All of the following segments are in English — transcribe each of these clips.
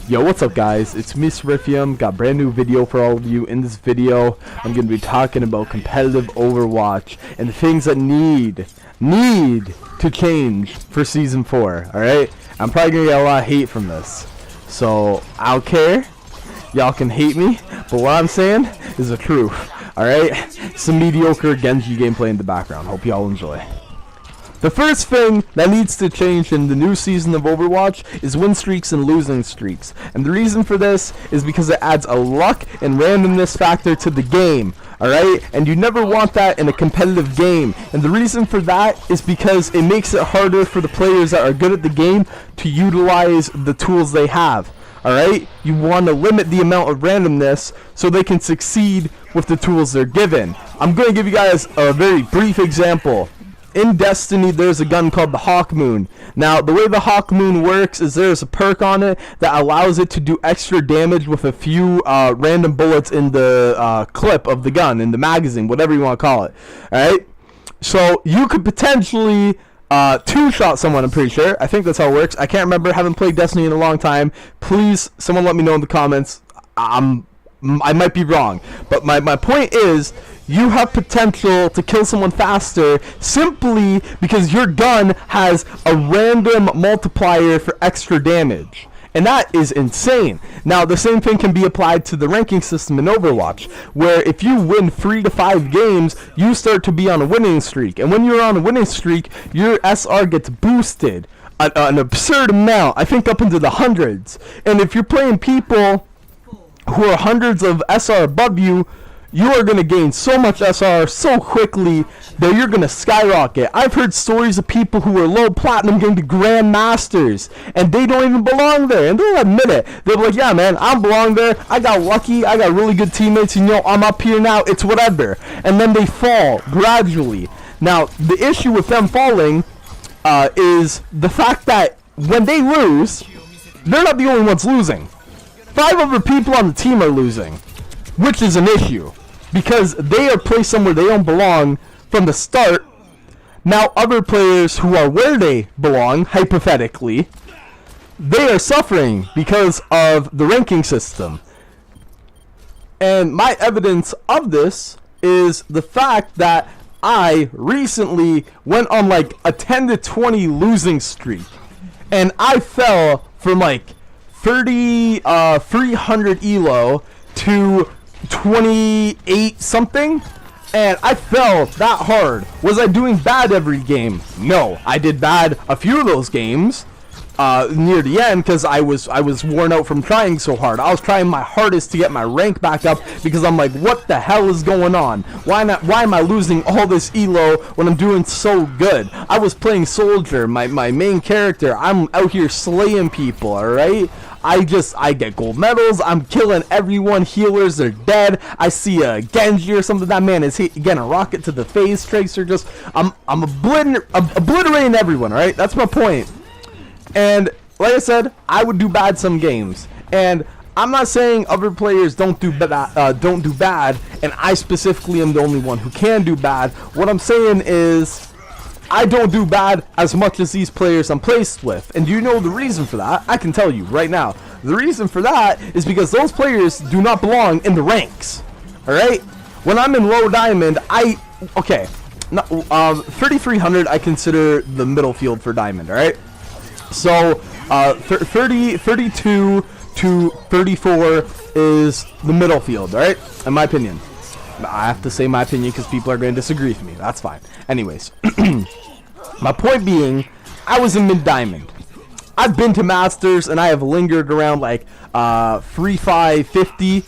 Yo, what's up guys? It's me, Seriphium. Got a brand new video for all of you. In this video, I'm going to be talking about competitive Overwatch and the things that need to change for Season 4, alright? I'm probably going to get a lot of hate from this. So, I don't care. Y'all can hate me, but what I'm saying is the truth, alright? Some mediocre Genji gameplay in the background. Hope y'all enjoy. The first thing that needs to change in the new season of Overwatch is win streaks and losing streaks. And the reason for this is because it adds a luck and randomness factor to the game. Alright? And you never want that in a competitive game. And the reason for that is because it makes it harder for the players that are good at the game to utilize the tools they have. Alright? You want to limit the amount of randomness so they can succeed with the tools they're given. I'm going to give you guys a very brief example. In Destiny, there's a gun called the Hawk Moon. Now, the way the Hawk Moon works is there's a perk on it that allows it to do extra damage with a few random bullets in the clip of the gun, in the magazine, whatever you want to call it. Alright? So, you could potentially two-shot someone, I'm pretty sure. I think that's how it works. I can't remember. Haven't played Destiny in a long time. Please, someone let me know in the comments. I might be wrong. But my point is, you have potential to kill someone faster simply because your gun has a random multiplier for extra damage. And that is insane. Now, the same thing can be applied to the ranking system in Overwatch, where if you win 3 to 5 games, you start to be on a winning streak. And when you're on a winning streak, your SR gets boosted an absurd amount, I think up into the hundreds. And if you're playing people who are hundreds of SR above you, you are going to gain so much SR so quickly that you're going to skyrocket. I've heard stories of people who are low platinum getting to Grandmasters, and they don't even belong there. And they'll admit it. They'll be like, yeah, man, I belong there. I got lucky. I got really good teammates. And, I'm up here now. It's whatever. And then they fall gradually. Now, the issue with them falling is the fact that when they lose, they're not the only ones losing. 5 other people on the team are losing, which is an issue. Because they are placed somewhere they don't belong from the start. Now other players who are where they belong, hypothetically, they are suffering because of the ranking system. And my evidence of this is the fact that I recently went on like a 10 to 20 losing streak. And I fell from like 300 elo to 28 something, and I fell that hard. Was I doing bad every game? No, I did bad a few of those games near the end because I was worn out from trying so hard. I was trying my hardest to get my rank back up because I'm like, what the hell is going on? Why am I losing all this elo when I'm doing so good? I was playing soldier, my main character. I'm out here slaying people, alright? I get gold medals. I'm killing everyone. Healers are dead. I see a Genji or something. That man is getting a rocket to the face. Tracer just, I'm obliterating everyone. All right, that's my point. And like I said, I would do bad some games. And I'm not saying other players don't do bad, and I specifically am the only one who can do bad. What I'm saying is, I don't do bad as much as these players I'm placed with. And you know the reason for that? I can tell you right now. The reason for that is because those players do not belong in the ranks. Alright? When I'm in low diamond, 3300 I consider the middle field for diamond, alright? So, 32 to 34 is the middle field, alright? In my opinion. I have to say my opinion because people are going to disagree with me. That's fine. Anyways, my point being, I was in mid-diamond. I've been to Masters, and I have lingered around like 3, 5, 50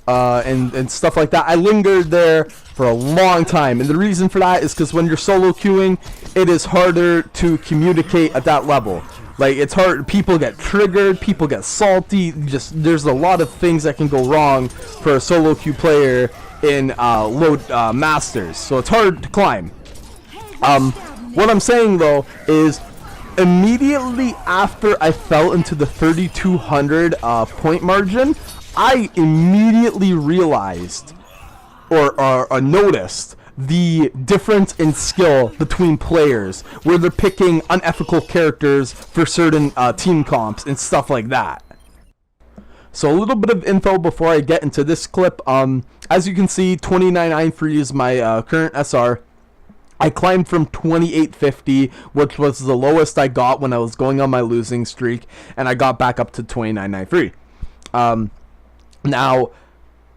and stuff like that. I lingered there for a long time, and the reason for that is because when you're solo queuing, it is harder to communicate at that level. Like, it's hard. People get triggered. People get salty. There's a lot of things that can go wrong for a solo queue player in low Masters, so it's hard to climb. What I'm saying though is, immediately after I fell into the 3200 point margin, I immediately realized or noticed the difference in skill between players, where they're picking unethical characters for certain team comps and stuff like that. So a little bit of info before I get into this clip. As you can see, 2993 is my current SR. I climbed from 2850, which was the lowest I got when I was going on my losing streak, and I got back up to 2993. Now,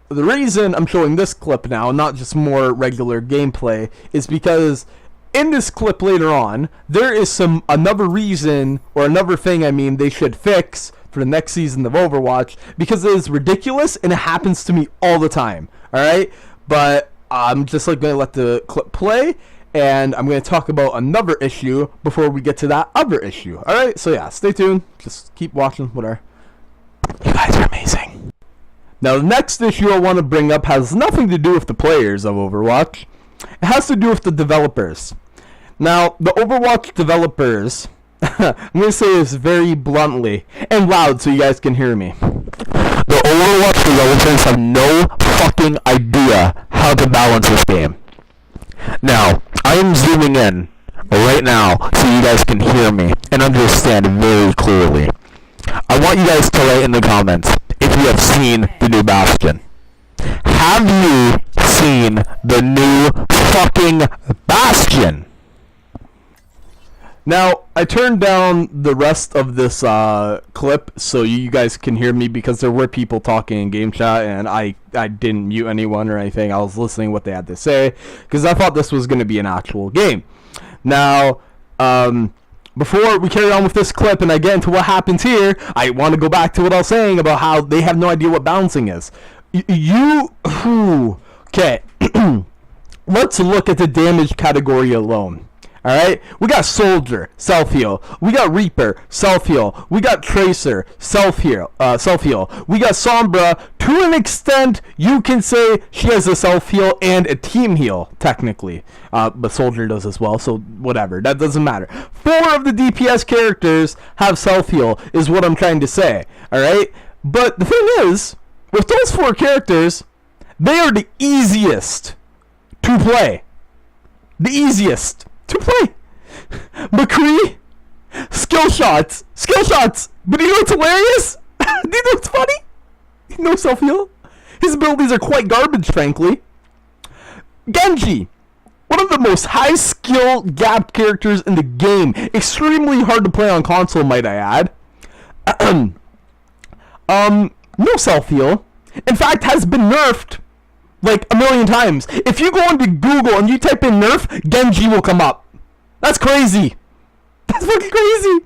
the reason I'm showing this clip now, not just more regular gameplay, is because in this clip later on, there is another reason, or another thing I mean, they should fix for the next season of Overwatch, because it is ridiculous and it happens to me all the time. Alright? But I'm just like going to let the clip play, and I'm going to talk about another issue before we get to that other issue. Alright, so yeah, stay tuned. Just keep watching, whatever. You guys are amazing. Now, the next issue I want to bring up has nothing to do with the players of Overwatch. It has to do with the developers. Now, the Overwatch developers, I'm going to say this very bluntly and loud so you guys can hear me. The Overwatch developers have no fucking idea how to balance this game. Now, I am zooming in right now so you guys can hear me and understand very clearly. I want you guys to write in the comments if you have seen the new Bastion. Have you seen the new fucking Bastion? Now, I turned down the rest of this clip so you guys can hear me, because there were people talking in game chat, and I didn't mute anyone or anything. I was listening what they had to say, because I thought this was going to be an actual game. Now, before we carry on with this clip and I get into what happens here, I want to go back to what I was saying about how they have no idea what balancing is. Okay, let's look at the damage category alone. Alright, we got Soldier, self-heal. We got Reaper, self-heal. We got Tracer, self-heal. We got Sombra. To an extent, you can say she has a self-heal and a team heal, technically. But Soldier does as well, so whatever. That doesn't matter. 4 of the DPS characters have self-heal, is what I'm trying to say. Alright? But the thing is, with those 4 characters, they are the easiest to play. The easiest to play. McCree, skill shots. But you know what's hilarious? Do you know what's funny? No self-heal. His abilities are quite garbage, frankly. Genji, one of the most high skill gap characters in the game. Extremely hard to play on console, might I add. No self-heal. In fact, has been nerfed like a million times. If you go into Google and you type in nerf, Genji will come up. That's crazy. That's fucking crazy.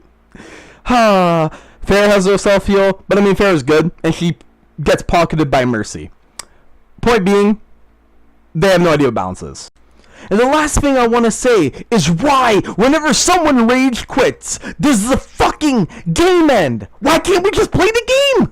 Fair has no self-heal, but I mean, Fair is good, and she gets pocketed by Mercy. Point being, they have no idea what balance is. And the last thing I want to say is why, whenever someone rage quits, does the fucking game end? Why can't we just play the game?